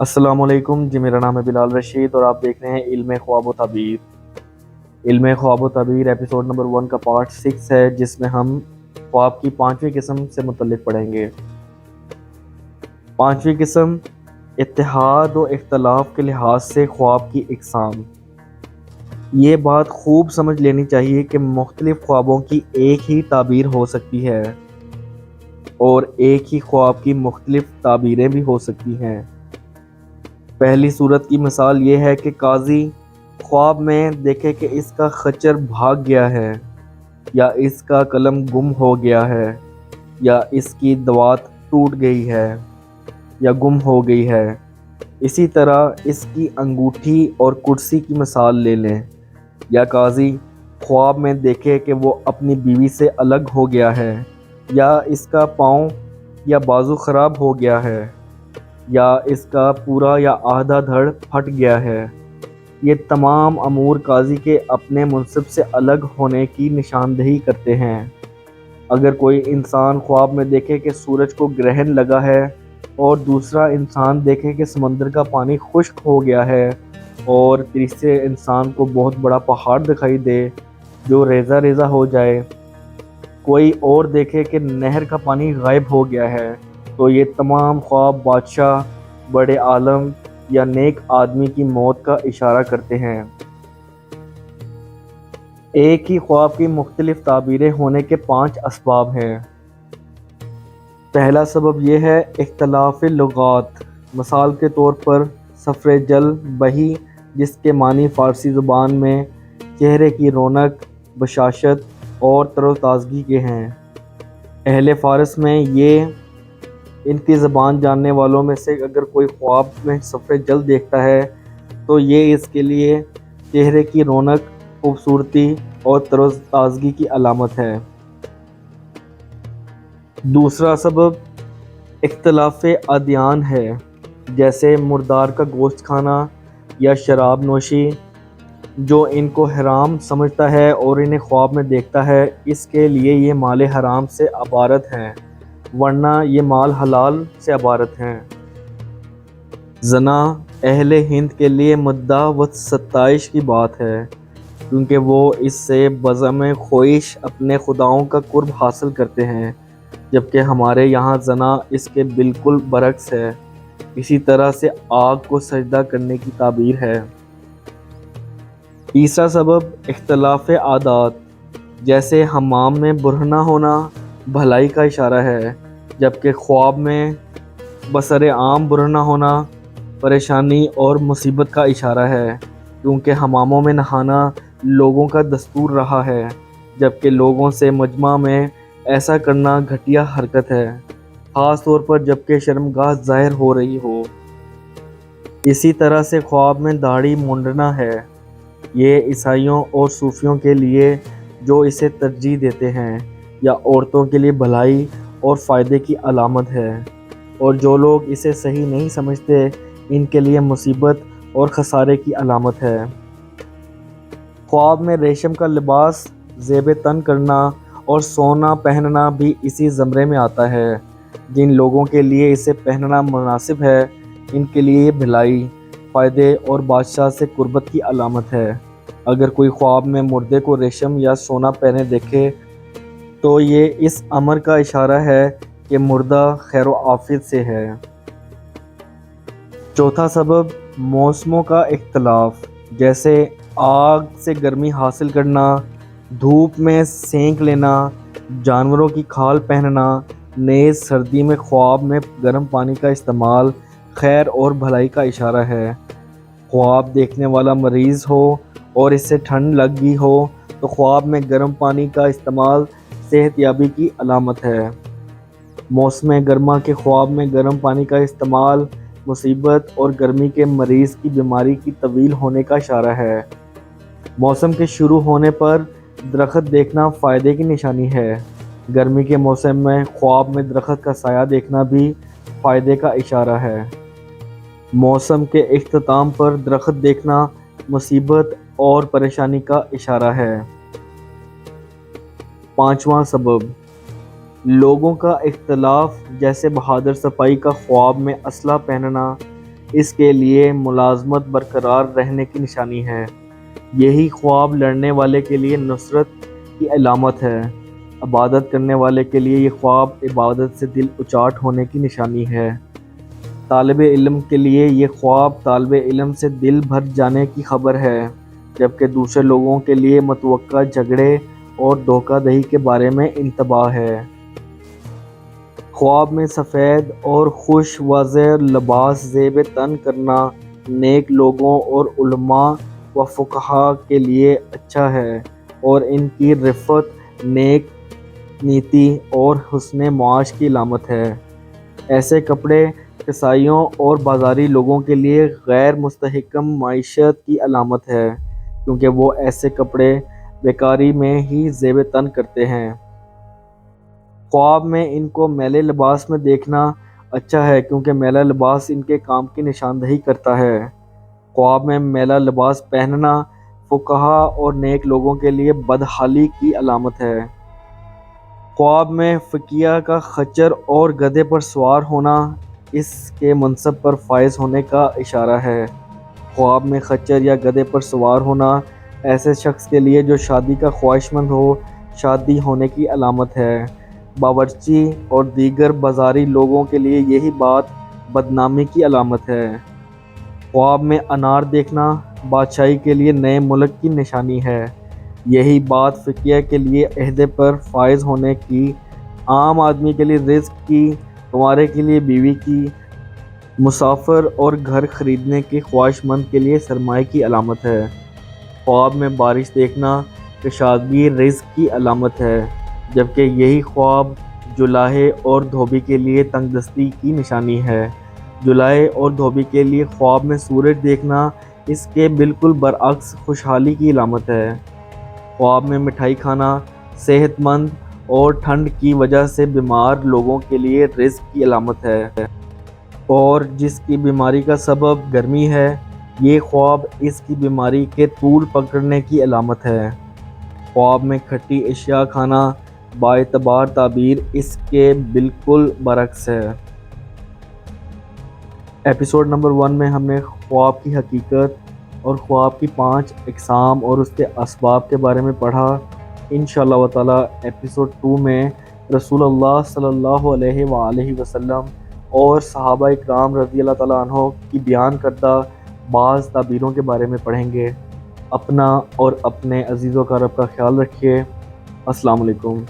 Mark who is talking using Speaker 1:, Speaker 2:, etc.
Speaker 1: السلام علیکم جی، میرا نام ہے بلال رشید اور آپ دیکھ رہے ہیں علم خواب و تعبیر۔ علم خواب و تعبیر ایپیسوڈ نمبر 1 کا پارٹ 6 ہے، جس میں ہم خواب کی 5ویں قسم سے متعلق پڑھیں گے۔ 5ویں قسم اتحاد و اختلاف کے لحاظ سے خواب کی اقسام۔ یہ بات خوب سمجھ لینی چاہیے کہ مختلف خوابوں کی ایک ہی تعبیر ہو سکتی ہے اور ایک ہی خواب کی مختلف تعبیریں بھی ہو سکتی ہیں۔ پہلی صورت کی مثال یہ ہے کہ قاضی خواب میں دیکھے کہ اس کا خچر بھاگ گیا ہے، یا اس کا قلم گم ہو گیا ہے، یا اس کی دوات ٹوٹ گئی ہے یا گم ہو گئی ہے۔ اسی طرح اس کی انگوٹھی اور کرسی کی مثال لے لیں، یا قاضی خواب میں دیکھے کہ وہ اپنی بیوی سے الگ ہو گیا ہے، یا اس کا پاؤں یا بازو خراب ہو گیا ہے، یا اس کا پورا یا آدھا دھڑ پھٹ گیا ہے۔ یہ تمام امور قاضی کے اپنے منصب سے الگ ہونے کی نشاندہی کرتے ہیں۔ اگر کوئی انسان خواب میں دیکھے کہ سورج کو گرہن لگا ہے اور دوسرا انسان دیکھے کہ سمندر کا پانی خشک ہو گیا ہے، اور تیسرے انسان کو بہت بڑا پہاڑ دکھائی دے جو ریزہ ریزہ ہو جائے، کوئی اور دیکھے کہ نہر کا پانی غائب ہو گیا ہے، تو یہ تمام خواب بادشاہ، بڑے عالم یا نیک آدمی کی موت کا اشارہ کرتے ہیں۔ ایک ہی خواب کی مختلف تعبیریں ہونے کے 5 اسباب ہیں۔ پہلا سبب یہ ہے اختلاف لغات۔ مثال کے طور پر صفر جل بہی، جس کے معنی فارسی زبان میں چہرے کی رونق، بشاشت اور تر و تازگی کے ہیں۔ اہل فارس میں ان کی زبان جاننے والوں میں سے اگر کوئی خواب میں صفر جل دیکھتا ہے تو یہ اس کے لیے چہرے کی رونق، خوبصورتی اور تر و تازگی کی علامت ہے۔ دوسرا سبب اختلاف ادیان ہے، جیسے مردار کا گوشت کھانا یا شراب نوشی۔ جو ان کو حرام سمجھتا ہے اور انہیں خواب میں دیکھتا ہے، اس کے لیے یہ مال حرام سے عبارت ہیں، ورنہ یہ مال حلال سے عبارت ہیں۔ زنا اہل ہند کے لیے مدح و ستائش کی بات ہے، کیونکہ وہ اس سے بزم خواہش اپنے خداؤں کا قرب حاصل کرتے ہیں، جبکہ ہمارے یہاں زنا اس کے بالکل برعکس ہے۔ اسی طرح سے آگ کو سجدہ کرنے کی تعبیر ہے۔ تیسرا سبب اختلاف عادات، جیسے حمام میں برہنہ ہونا بھلائی کا اشارہ ہے، جبکہ خواب میں بسر عام برہنہ ہونا پریشانی اور مصیبت کا اشارہ ہے، کیونکہ حماموں میں نہانا لوگوں کا دستور رہا ہے، جبکہ لوگوں سے مجمع میں ایسا کرنا گھٹیا حرکت ہے، خاص طور پر جبکہ شرمگاہ ظاہر ہو رہی ہو۔ اسی طرح سے خواب میں داڑھی مونڈنا ہے، یہ عیسائیوں اور صوفیوں کے لیے جو اسے ترجیح دیتے ہیں، یا عورتوں کے لیے بھلائی اور فائدے کی علامت ہے، اور جو لوگ اسے صحیح نہیں سمجھتے ان کے لیے مصیبت اور خسارے کی علامت ہے۔ خواب میں ریشم کا لباس زیب تن کرنا اور سونا پہننا بھی اسی زمرے میں آتا ہے۔ جن لوگوں کے لیے اسے پہننا مناسب ہے، ان کے لیے یہ بھلائی، فائدے اور بادشاہ سے قربت کی علامت ہے۔ اگر کوئی خواب میں مردے کو ریشم یا سونا پہنے دیکھے تو یہ اس امر کا اشارہ ہے کہ مردہ خیر و عافیت سے ہے۔ چوتھا سبب موسموں کا اختلاف، جیسے آگ سے گرمی حاصل کرنا، دھوپ میں سینک لینا، جانوروں کی کھال پہننا، نیز سردی میں خواب میں گرم پانی کا استعمال خیر اور بھلائی کا اشارہ ہے۔ خواب دیکھنے والا مریض ہو اور اس سے ٹھنڈ لگ گئی ہو تو خواب میں گرم پانی کا استعمال صحت یابی کی علامت ہے۔ موسم گرما کے خواب میں گرم پانی کا استعمال مصیبت اور گرمی کے مریض کی بیماری کی طویل ہونے کا اشارہ ہے۔ موسم کے شروع ہونے پر درخت دیکھنا فائدے کی نشانی ہے۔ گرمی کے موسم میں خواب میں درخت کا سایہ دیکھنا بھی فائدے کا اشارہ ہے۔ موسم کے اختتام پر درخت دیکھنا مصیبت اور پریشانی کا اشارہ ہے۔ پانچواں سبب لوگوں کا اختلاف، جیسے بہادر سپاہی کا خواب میں اسلحہ پہننا، اس کے لیے ملازمت برقرار رہنے کی نشانی ہے۔ یہی خواب لڑنے والے کے لیے نصرت کی علامت ہے۔ عبادت کرنے والے کے لیے یہ خواب عبادت سے دل اچاٹ ہونے کی نشانی ہے۔ طالب علم کے لیے یہ خواب طالب علم سے دل بھر جانے کی خبر ہے، جبکہ دوسرے لوگوں کے لیے متوقع جھگڑے اور دھوکہ دہی کے بارے میں انتباہ ہے۔ خواب میں سفید اور خوش وزر لباس زیب تن کرنا نیک لوگوں اور علماء و فقہاء کے لیے اچھا ہے اور ان کی رفت، نیک نیتی اور حسن معاش کی علامت ہے۔ ایسے کپڑے کسائیوں اور بازاری لوگوں کے لیے غیر مستحکم معیشت کی علامت ہے، کیونکہ وہ ایسے کپڑے بیکاری میں ہی زیب تن کرتے ہیں۔ خواب میں ان کو میلے لباس میں دیکھنا اچھا ہے، کیونکہ میلا لباس ان کے کام کی نشاندہی کرتا ہے۔ خواب میں میلا لباس پہننا فقہاء اور نیک لوگوں کے لیے بدحالی کی علامت ہے۔ خواب میں فقیہ کا خچر اور گدھے پر سوار ہونا اس کے منصب پر فائز ہونے کا اشارہ ہے۔ خواب میں خچر یا گدھے پر سوار ہونا ایسے شخص کے لیے جو شادی کا خواہشمند ہو، شادی ہونے کی علامت ہے۔ باورچی اور دیگر بازاری لوگوں کے لیے یہی بات بدنامی کی علامت ہے۔ خواب میں انار دیکھنا بادشاہی کے لیے نئے ملک کی نشانی ہے۔ یہی بات فقیہ کے لیے عہدے پر فائز ہونے کی، عام آدمی کے لیے رزق کی، تمہارے کے لیے بیوی کی، مسافر اور گھر خریدنے کے خواہشمند کے لیے سرمایہ کی علامت ہے۔ خواب میں بارش دیکھنا کشادگی رزق کی علامت ہے، جبکہ یہی خواب جولاہے اور دھوبی کے لیے تنگ دستی کی نشانی ہے۔ جولاہے اور دھوبی کے لیے خواب میں سورج دیکھنا اس کے بالکل برعکس خوشحالی کی علامت ہے۔ خواب میں مٹھائی کھانا صحت مند اور ٹھنڈ کی وجہ سے بیمار لوگوں کے لیے رزق کی علامت ہے، اور جس کی بیماری کا سبب گرمی ہے، یہ خواب اس کی بیماری کے طول پکڑنے کی علامت ہے۔ خواب میں کھٹی اشیاء کھانا باعتبار تعبیر اس کے بالکل برعکس ہے۔ ایپیسوڈ نمبر 1 میں ہم نے خواب کی حقیقت اور خواب کی 5 اقسام اور اس کے اسباب کے بارے میں پڑھا۔ انشاءاللہ تعالی ایپیسوڈ 2 میں رسول اللہ صلی اللہ علیہ وآلہ وسلم اور صحابہ اکرام رضی اللہ تعالیٰ عنہ کی بیان کردہ بعض تعبیروں کے بارے میں پڑھیں گے۔ اپنا اور اپنے عزیز و اقارب کا خیال رکھیے۔ السلام علیکم۔